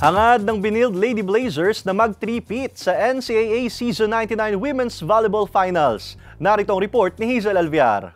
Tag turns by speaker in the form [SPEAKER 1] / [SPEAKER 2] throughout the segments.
[SPEAKER 1] Hangad ng Benilde Lady Blazers na mag-3-peat sa NCAA Season 99 Women's Volleyball Finals. Narito ang report ni Hazel Alviar.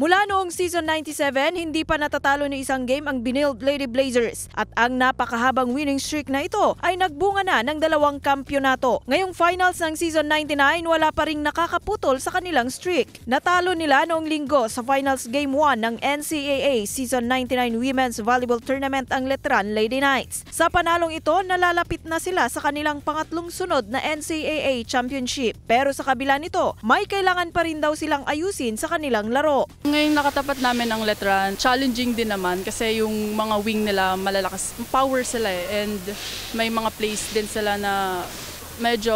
[SPEAKER 2] Mula noong Season 97, hindi pa natatalo ni isang game ang Benilde Lady Blazers at ang napakahabang winning streak na ito ay nagbunga na ng 2 kampyonato. Ngayong finals ng Season 99, wala pa ring nakakaputol sa kanilang streak. Natalo nila noong linggo sa Finals Game 1 ng NCAA Season 99 Women's Volleyball Tournament ang Letran Lady Knights. Sa panalong ito, nalalapit na sila sa kanilang pangatlong sunod na NCAA Championship. Pero sa kabila nito, may kailangan pa rin daw silang ayusin sa kanilang laro.
[SPEAKER 3] Ngayon nakatapat namin ang Letran, challenging din naman kasi yung mga wing nila malalakas, power sila and may mga plays din sila na medyo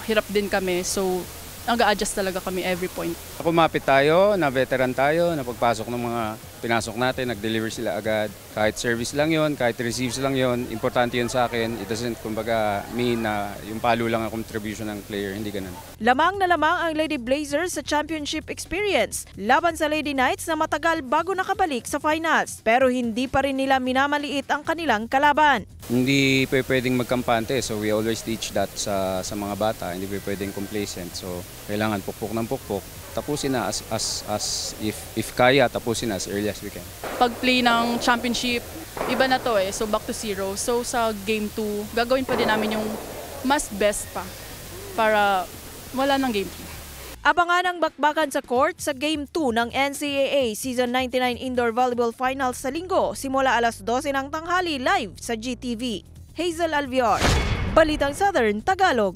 [SPEAKER 3] hirap din kami, so nag-a-adjust talaga kami every point.
[SPEAKER 4] Kumapit tayo, na veteran tayo, na pagpasok ng mga pinasok natin, nag-deliver sila agad. Kahit service lang yon, kahit receives lang yon, importante yun sa akin. It doesn't, kumbaga, mean na yung palo lang ang contribution ng player, hindi ganun.
[SPEAKER 2] Lamang na lamang ang Lady Blazers sa championship experience laban sa Lady Knights na matagal bago nakabalik sa finals. Pero hindi pa rin nila minamaliit ang kanilang kalaban.
[SPEAKER 4] Hindi pwedeng magkampante, so we always teach that sa mga bata. Hindi pwedeng complacent, so kailangan pukpok ng pukpok. Tapusin na if kaya, tapusin na as early as we can.
[SPEAKER 3] Pag-play ng championship, iba na to so back to zero. So sa game 2, gagawin pa din namin yung mas best pa para wala ng game 2.
[SPEAKER 2] Abangan ang bakbakan sa court sa Game 2 ng NCAA Season 99 Indoor Volleyball Finals sa linggo simula alas 12 ng tanghali live sa GTV. Hazel Alviar, Balitang Southern Tagalog.